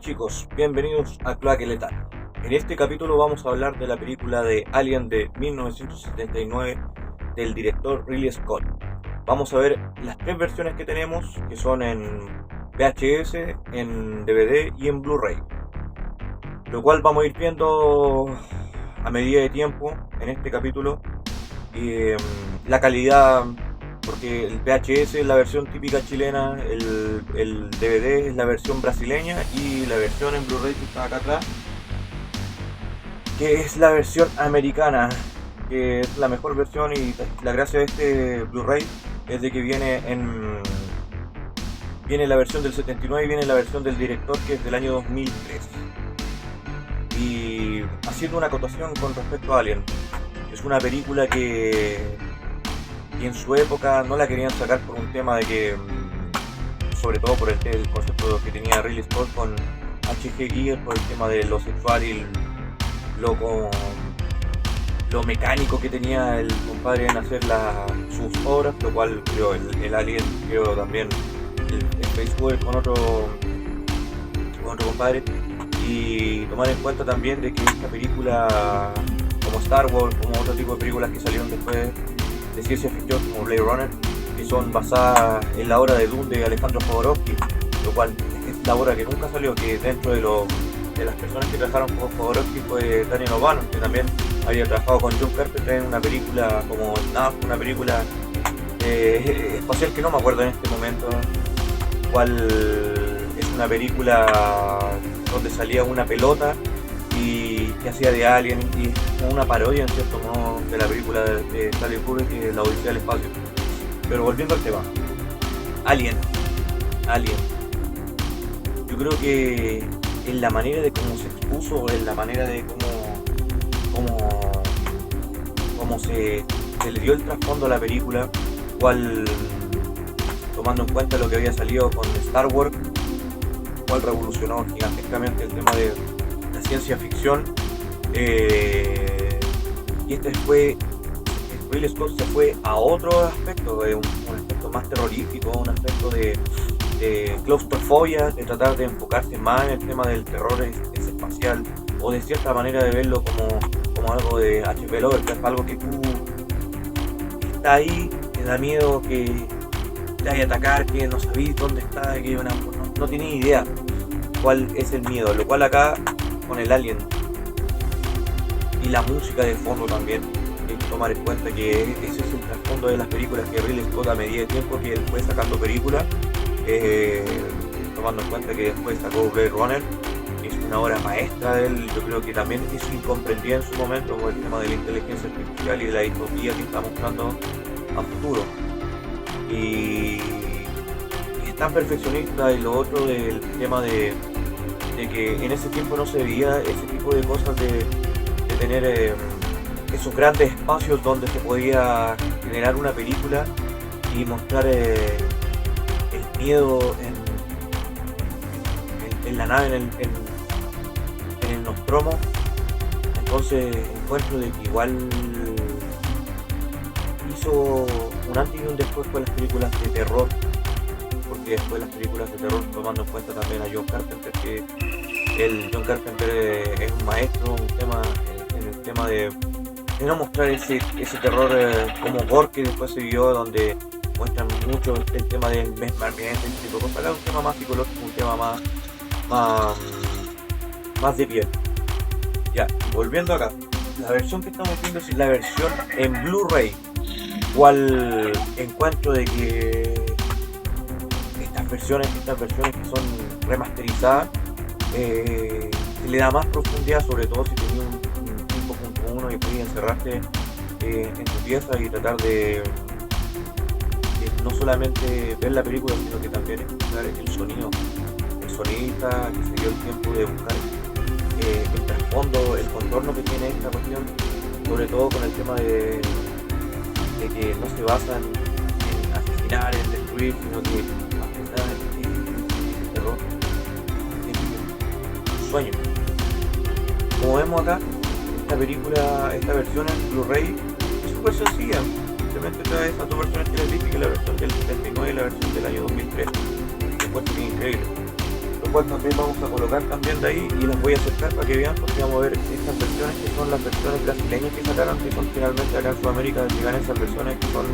chicos, bienvenidos a Claque Letal. En este capítulo vamos a hablar de la película de Alien de 1979 del director Ridley Scott. Vamos a ver las tres versiones que tenemos, que son en VHS, en DVD y en Blu-ray. Lo cual vamos a ir viendo a medida de tiempo en este capítulo. La calidad, porque el VHS es la versión típica chilena, el DVD es la versión brasileña y la versión en Blu-ray que está acá atrás, que es la versión americana, que es la mejor versión. Y la gracia de este Blu-ray es de que viene la versión del 79 y viene la versión del director, que es del año 2003. Y haciendo una acotación con respecto a Alien, es una película que en su época no la querían sacar por un tema de que, sobre todo por el concepto que tenía Ridley Scott con H.G. Giger, por el tema de lo sexual y lo mecánico que tenía el compadre en hacer sus obras, lo cual creo el Alien, creo también el Facebook con otro compadre. Y tomar en cuenta también de que esta película, como Star Wars, como otro tipo de películas que salieron después de ciencia ficción como Blade Runner, que son basadas en la obra de Dune de Alejandro Jodorowsky, lo cual es la obra que nunca salió, que dentro de las personas que trabajaron con Jodorowsky fue Daniel O'Bannon, que también había trabajado con John Carpenter en una película como Snuff, una película espacial que no me acuerdo en este momento cuál es, una película donde salía una pelota y que hacía de Alien, y es como una parodia en cierto modo de la película de Stanley Kubrick, que es La Odisea del Espacio. Pero volviendo al tema, Alien, yo creo que en la manera de cómo se expuso, en la manera de cómo se le dio el trasfondo a la película, cual, tomando en cuenta lo que había salido con Star Wars, cual revolucionó gigantescamente el tema de la ciencia ficción, y Ridley Scott se fue a otro aspecto, un aspecto más terrorífico, un aspecto de claustrofobia, de tratar de enfocarse más en el tema del terror espacial, o de cierta manera de verlo como algo de H.P. Lovecraft, algo que tú está ahí, te da miedo que te vaya a atacar, que no sabís dónde está, que no tenés idea cuál es el miedo, lo cual acá con el Alien y la música de fondo también hay que tomar en cuenta que ese es el trasfondo de las películas que Ridley Scott, a medida de tiempo que él fue sacando películas, tomando en cuenta que después sacó Blade Runner, es una obra maestra de él. Yo creo que también es incomprendida en su momento por el tema de la inteligencia artificial y de la distopía que está mostrando a futuro, y es tan perfeccionista. Y lo otro del tema de que en ese tiempo no se veía ese tipo de cosas, de tener esos grandes espacios donde se podía generar una película y mostrar el miedo en la nave, en el Nostromo. Entonces encuentro de que igual hizo un antes y un después con las películas de terror, porque después las películas de terror, tomando en cuenta también a John Carpenter, que John Carpenter es un maestro en el tema de no mostrar ese terror como gore que después se vio, donde muestran mucho el tema del mesmeramiento, ese tipo de cosas. Acá es un tema más psicológico, un tema más de piel. Ya, volviendo acá, la versión que estamos viendo es la versión en Blu-ray, cual encuentro de que estas versiones que son remasterizadas, se le da más profundidad, sobre todo si tenías un 5.1 y podías encerrarte en tu pieza y tratar de no solamente ver la película, sino que también escuchar el sonido. El sonidista que se dio el tiempo de buscar el trasfondo, el contorno que tiene esta cuestión, sobre todo con el tema de que no se basa en asesinar, en destruir, sino que afrontar el terror, un sueño. Como vemos acá, esta versión en Blu-ray es súper sencilla. Simplemente trae estas dos versiones que les dije, que la versión del 79 y la versión del año 2003. Que encuentro bien increíble. Lo cual también vamos a colocar también de ahí y las voy a acercar para que vean, porque vamos a ver estas versiones que son las versiones brasileñas que sacaron, que son finalmente acá en Sudamérica, llegan esas versiones que son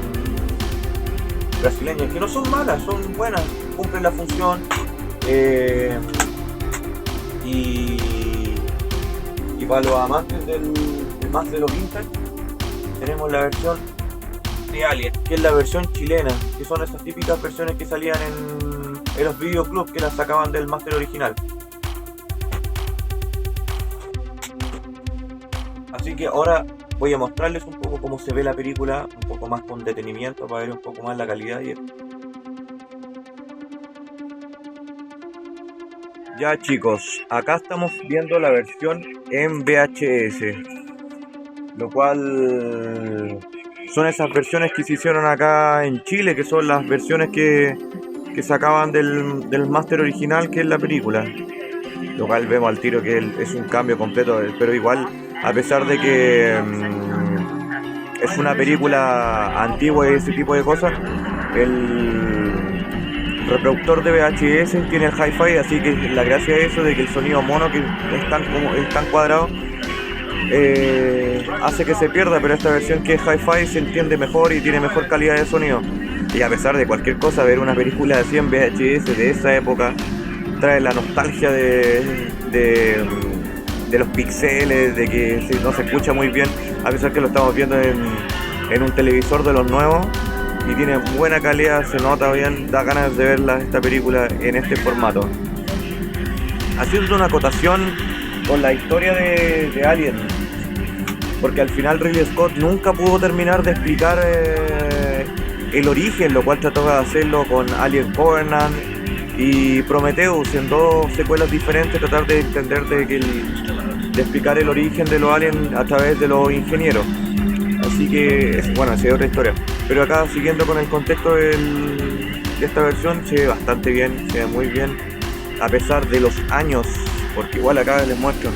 brasileñas, que no son malas, son buenas, cumplen la función. Y para los amantes más de lo vintage, tenemos la versión de Alien, que es la versión chilena, que son esas típicas versiones que salían en los videoclubs, que las sacaban del máster original. Así que ahora voy a mostrarles un poco cómo se ve la película, un poco más con detenimiento para ver un poco más la calidad. Ya chicos, acá estamos viendo la versión en VHS, lo cual son esas versiones que se hicieron acá en Chile, que son las versiones que sacaban del máster original, que es la película, lo cual vemos al tiro que es un cambio completo, pero igual, a pesar de que es una película antigua y ese tipo de cosas, el reproductor de VHS tiene el hi-fi, así que la gracia es eso de que el sonido mono, que es tan cuadrado, hace que se pierda, pero esta versión que es hi-fi se entiende mejor y tiene mejor calidad de sonido. Y a pesar de cualquier cosa, ver una película así en VHS de esa época trae la nostalgia de los píxeles, de que no se escucha muy bien, a pesar que lo estamos viendo en un televisor de los nuevos y tiene buena calidad, se nota bien, da ganas de ver esta película en este formato. Haciendo una acotación con la historia de Alien, porque al final Ridley Scott nunca pudo terminar de explicar el origen, lo cual trató de hacerlo con Alien Covenant y Prometheus, en dos secuelas diferentes, tratar de entender de explicar el origen de los aliens a través de los ingenieros. Así que, bueno, esa es otra historia. Pero acá, siguiendo con el contexto de esta versión, se ve bastante bien, se ve muy bien, a pesar de los años, porque igual acá les muestro,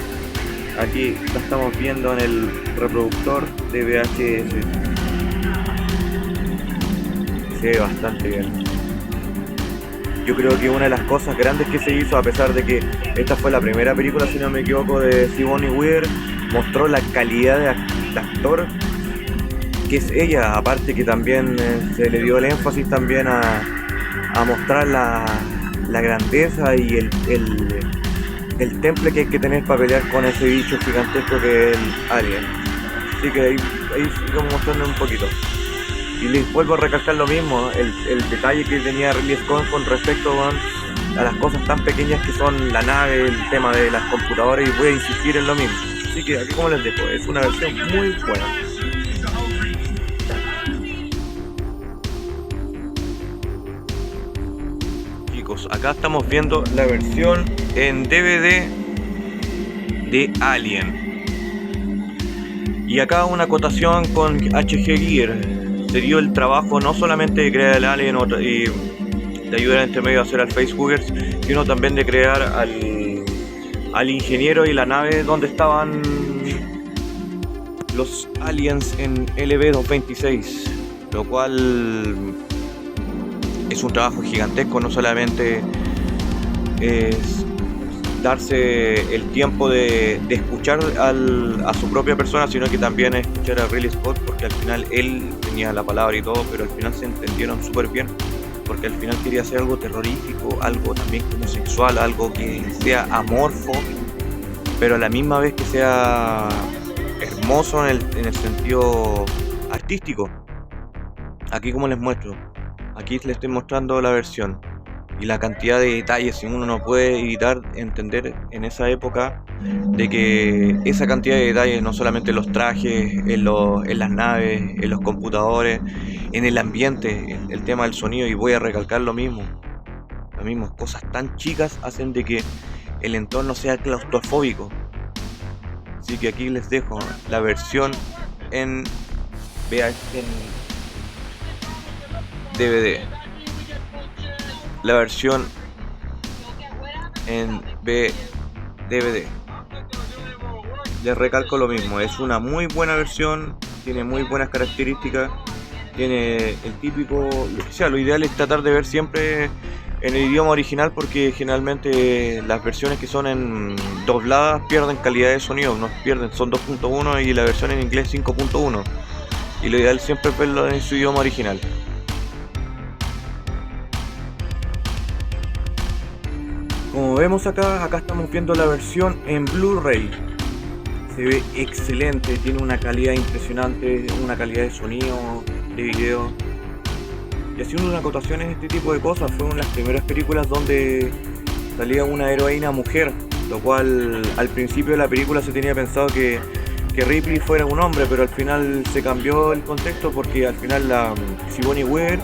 aquí la estamos viendo en el reproductor de VHS, se ve bastante bien. Yo creo que una de las cosas grandes que se hizo, a pesar de que esta fue la primera película, si no me equivoco, de Sigourney Weaver, mostró la calidad de actor que es ella, aparte que también se le dio el énfasis también a mostrar la grandeza y el temple que hay que tener para pelear con ese bicho gigantesco que es el Alien. Así que ahí sigamos mostrando un poquito. Y les vuelvo a recalcar lo mismo, el detalle que tenía Ridley Scott con respecto a las cosas tan pequeñas que son la nave, el tema de las computadoras, y voy a insistir en lo mismo. Así que aquí, como les dejo, es una versión muy buena. Chicos, acá estamos viendo la versión en DVD de Alien. Y acá una acotación con HG Gear. Se dio el trabajo no solamente de crear el Alien y de ayudar entre medio a hacer al facehuggers, sino también de crear al ingeniero y la nave donde estaban los aliens en LV-226, lo cual es un trabajo gigantesco. No solamente es darse el tiempo de escuchar a su propia persona, sino que también escuchar a Ridley Scott, porque al final él tenía la palabra y todo, pero al final se entendieron súper bien, porque al final quería hacer algo terrorífico, algo también como sexual, algo que sea amorfo, pero a la misma vez que sea hermoso en el sentido artístico. Aquí, como les muestro, aquí les estoy mostrando la versión y la cantidad de detalles, y uno no puede evitar entender en esa época de que esa cantidad de detalles, no solamente en los trajes, en las naves, en los computadores, en el ambiente, el tema del sonido, y voy a recalcar lo mismo, cosas tan chicas hacen de que el entorno sea claustrofóbico. Así que aquí les dejo la versión en DVD. La versión en DVD. Les recalco lo mismo, es una muy buena versión, tiene muy buenas características, tiene el típico, lo ideal es tratar de ver siempre en el idioma original, porque generalmente las versiones que son en dobladas pierden calidad de sonido, no pierden, son 2.1 y la versión en inglés 5.1, y lo ideal siempre es verlo en su idioma original. Como vemos acá estamos viendo la versión en Blu-ray. Se ve excelente, tiene una calidad impresionante, una calidad de sonido, de video. Y haciendo una acotación en este tipo de cosas, fue una de las primeras películas donde salía una heroína mujer, lo cual al principio de la película se tenía pensado que Ripley fuera un hombre, pero al final se cambió el contexto porque al final la Sigourney Weaver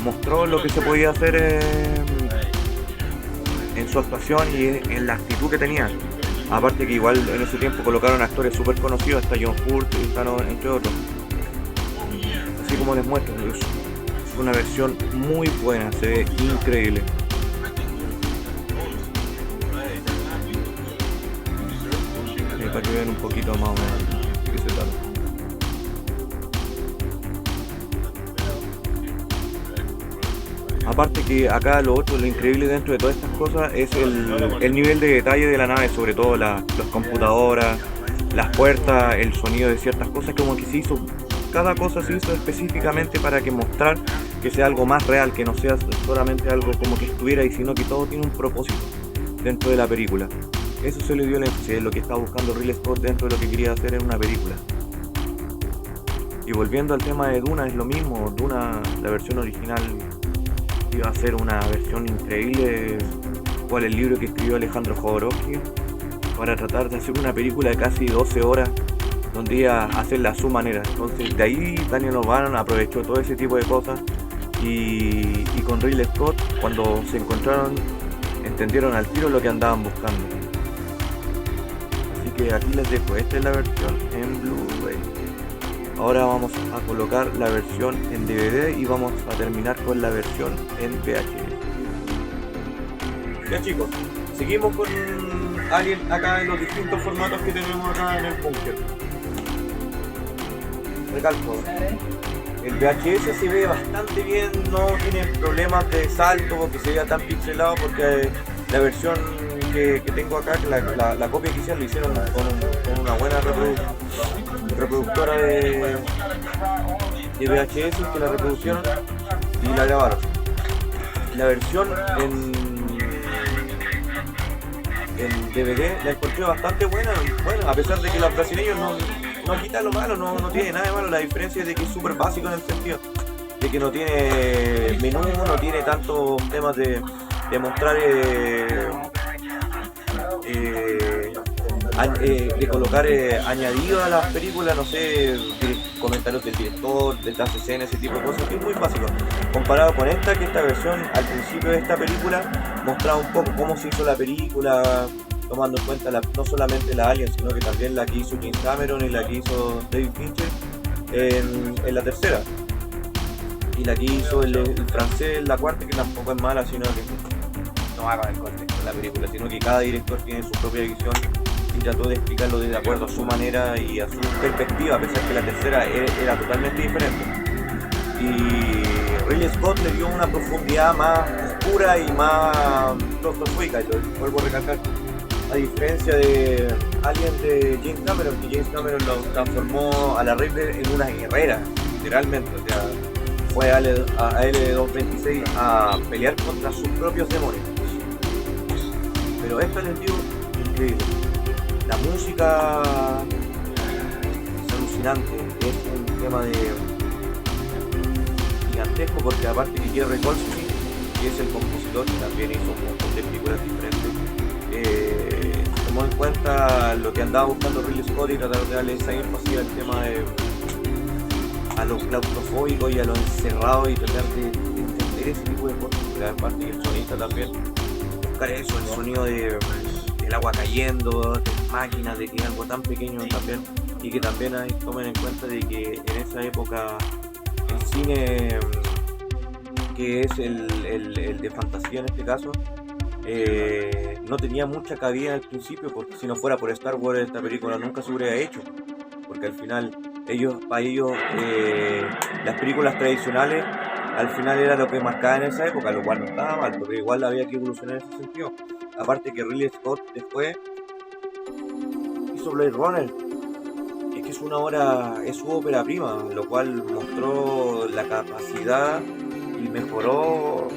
mostró lo que se podía hacer en su actuación y en la actitud que tenía. Aparte que igual en ese tiempo colocaron actores súper conocidos, hasta John Hurt, entre otros. Así como les muestro, es una versión muy buena, se ve increíble. Para que vean un poquito más o menos de qué se trata. Aparte que acá lo increíble dentro de todas estas cosas es el nivel de detalle de la nave, sobre todo las computadoras, las puertas, el sonido de ciertas cosas, como que se hizo, cada cosa se hizo específicamente para que mostrar que sea algo más real, que no sea solamente algo como que estuviera ahí, sino que todo tiene un propósito dentro de la película. Eso se le dio el énfasis, lo que estaba buscando Ridley Scott dentro de lo que quería hacer en una película. Y volviendo al tema de Duna, es lo mismo. Duna, la versión original, iba a ser una versión increíble, cual el libro que escribió Alejandro Jodorowsky, para tratar de hacer una película de casi 12 horas, donde iba a hacerla a su manera. Entonces de ahí Daniel O'Bannon aprovechó todo ese tipo de cosas y con Ridley Scott, cuando se encontraron, entendieron al tiro lo que andaban buscando. Así que aquí les dejo, esta es la versión en Blu-ray. Ahora vamos a colocar la versión en DVD y vamos a terminar con la versión en VHS. Ya chicos, seguimos con Alien acá en los distintos formatos que tenemos acá en el búnker. Recalco, el VHS se ve bastante bien, no tiene problemas de salto, que se vea tan pixelado, porque la versión que tengo acá, que la copia que hicieron, la hicieron con una buena reproductora de VHS, que la reproducieron y la grabaron. La versión en DVD la encontré bastante buena, a pesar de que los brasileños no quitan lo malo, no tiene nada de malo. La diferencia es de que es súper básico en el sentido de que no tiene menú, no tiene tantos temas de mostrar de colocar añadidos a las películas, no sé, comentarios del director, detrás de escena, ese tipo de cosas, que es muy básico. Comparado con esta, que esta versión al principio de esta película mostraba un poco cómo se hizo la película, tomando en cuenta no solamente la Alien, sino que también la que hizo James Cameron y la que hizo David Fincher en la tercera. Y la que hizo el francés en la cuarta, que tampoco es mala, sino que no haga el contexto de la película, sino que cada director tiene su propia visión y trató de explicarlo de acuerdo a su manera y a su perspectiva, a pesar que la tercera era totalmente diferente. Y Ridley Scott le dio una profundidad más oscura y más claustrofóbica, y lo vuelvo a recalcar, a diferencia de Alien de James Cameron, que James Cameron lo transformó a la Ripley en una guerrera, literalmente, o sea, fue a L226 a pelear contra sus propios demonios. Pero esto les digo, increíble. La música es alucinante, es un tema gigantesco, porque aparte que Jerry Goldsmith, que es el compositor, que también hizo un montón de películas diferentes, tomó en cuenta lo que andaba buscando Ridley Scott y tratar de darle esa énfasis al tema a lo claustrofóbico y a lo encerrado, y tratar de entender ese tipo de cosas, porque aparte que el sonista también buscar eso, el sonido del agua cayendo, de máquinas, de que es algo tan pequeño también, y que también hay, tomen en cuenta de que en esa época el cine, que es el de fantasía en este caso, no tenía mucha cabida al principio, porque si no fuera por Star Wars esta película nunca se hubiera hecho, porque al final para ellos las películas tradicionales al final era lo que marcaba en esa época, lo cual no estaba mal, porque igual había que evolucionar en ese sentido. Aparte que Ridley Scott después hizo Blade Runner, que es una obra, es su ópera prima, lo cual mostró la capacidad y mejoró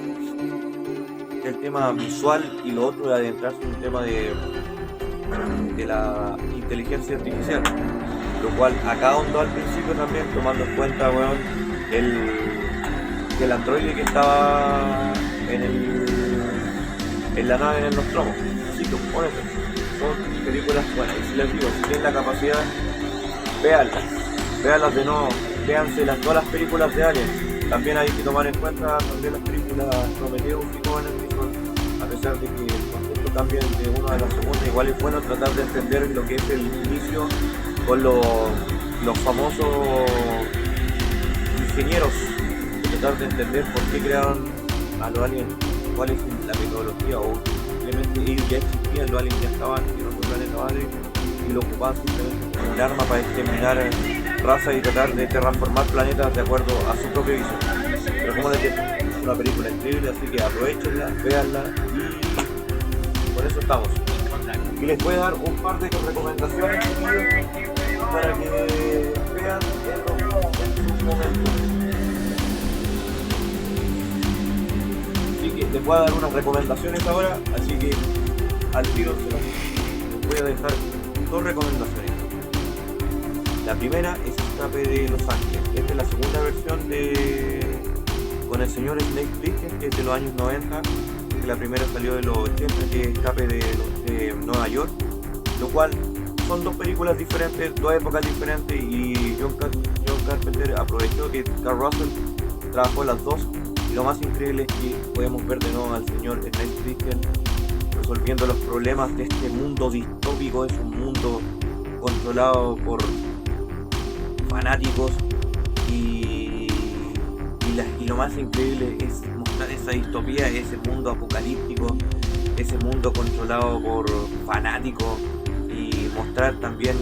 el tema visual, y lo otro de adentrarse en un tema de la inteligencia artificial, lo cual acá ahondó al principio también, tomando en cuenta, bueno, el androide que estaba en la nave en el Nostromo. Así que por eso son películas buenas, y si les digo, si tienen la capacidad, véanlas de nuevo, véanse todas las películas de Alien. También hay que tomar en cuenta también las películas Prometheus y Covenant, a pesar de que el concepto cambia de una a la segunda. Igual es bueno tratar de entender lo que es el inicio con los famosos ingenieros, tratar de entender por qué crearon a los aliens, cuál es la metodología, o simplemente ellos ya existían, los aliens ya estaban en otro planeta madre y lo ocupaban simplemente como un arma para exterminar razas y tratar de terraformar planetas de acuerdo a su propio visión. Pero como les digo, es una película increíble, así que aprovechenla, véanla, y por eso estamos. Y les voy a dar un par de recomendaciones para que vean en sus momentos. Así que les voy a dar unas recomendaciones ahora, así que al tiro les voy a dejar dos recomendaciones. La primera es Escape de Los Ángeles. Esta es la segunda versión con el señor Snake Plissken, que es de los años 90. La primera salió de los 80, que es Escape de Nueva York, lo cual son dos películas diferentes, dos épocas diferentes, y John Carpenter aprovechó que Carl Russell trabajó las dos, y lo más increíble es que podemos ver de nuevo al señor Snake Plissken resolviendo los problemas de este mundo distópico. Es un mundo controlado por fanáticos, y lo más increíble es mostrar esa distopía, ese mundo apocalíptico, ese mundo controlado por fanáticos, y mostrar también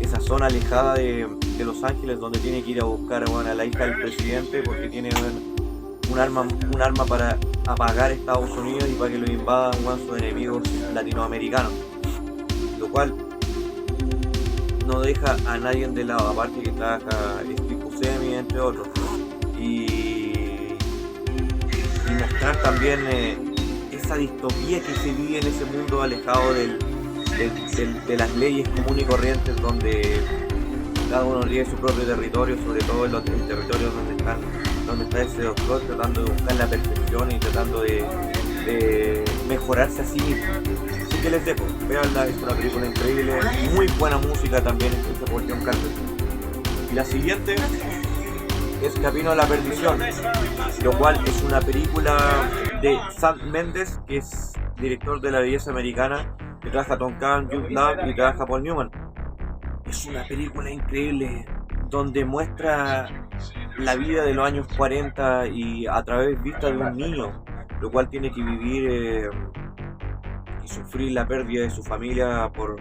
esa zona alejada de Los Ángeles, donde tiene que ir a buscar, bueno, a la hija del presidente, porque tiene un arma para apagar Estados Unidos y para que lo invadan, bueno, sus enemigos latinoamericanos, lo cual no deja a nadie de lado, aparte que trabaja Steve Buscemi, entre otros, y mostrar también esa distopía que se vive en ese mundo alejado de las leyes comunes y corrientes, donde cada uno tiene su propio territorio, sobre todo el territorio donde está ese doctor, tratando de buscar la perfección y tratando de mejorarse a sí mismo. Así que les dejo, veanla, es una película increíble, muy buena música también, escrita por John Carpenter. Y la siguiente es Camino a la Perdición, lo cual es una película de Sam Mendes, que es director de La Belleza Americana, que trabaja Tom Cruise, Jude Law y trabaja Paul Newman. Es una película increíble donde muestra la vida de los años 40 y a través vista de un niño, lo cual tiene que vivir y sufrir la pérdida de su familia por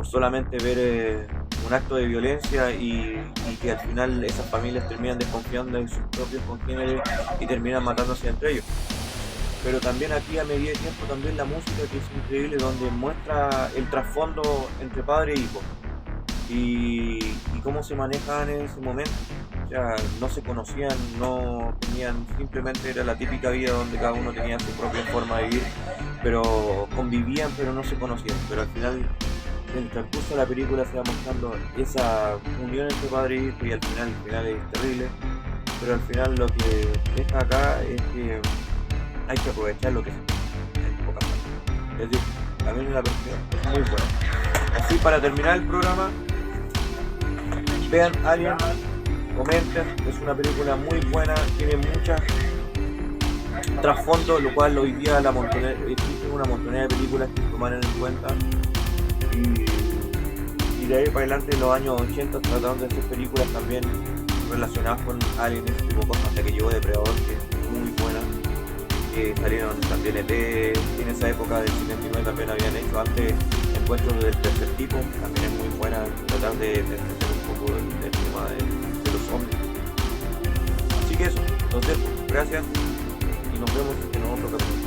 solamente ver un acto de violencia, y que al final esas familias terminan desconfiando de sus propios congéneres y terminan matándose entre ellos. Pero también aquí, a medida de tiempo, también la música, que es increíble, donde muestra el trasfondo entre padre e hijo, y cómo se manejaban en ese momento. O sea, no se conocían, no tenían, simplemente era la típica vida donde cada uno tenía su propia forma de vivir, pero convivían, pero no se conocían. Pero al final, en el transcurso de la película, se va mostrando esa unión entre padre e hijo, y al final es terrible, pero al final lo que deja acá es que hay que aprovechar lo que se tiene, en pocas palabras. Es decir, también la versión es muy buena. Así, para terminar el programa, vean Alien, comenten, es una película muy buena, tiene muchas trasfondo, lo cual hoy día existe una montonera de películas que tomar en cuenta, y de ahí para adelante, en los años 80, trataron de hacer películas también relacionadas con Alien, ese tipo de cosas, hasta que llegó Depredador, que es muy buena, que salieron también en esa época del 79, también habían hecho antes Encuentros del Tercer Tipo, también es muy buena, tratar de entender un poco del tema de los hombres. eso, nos dejo. Gracias y nos vemos en otro capítulo.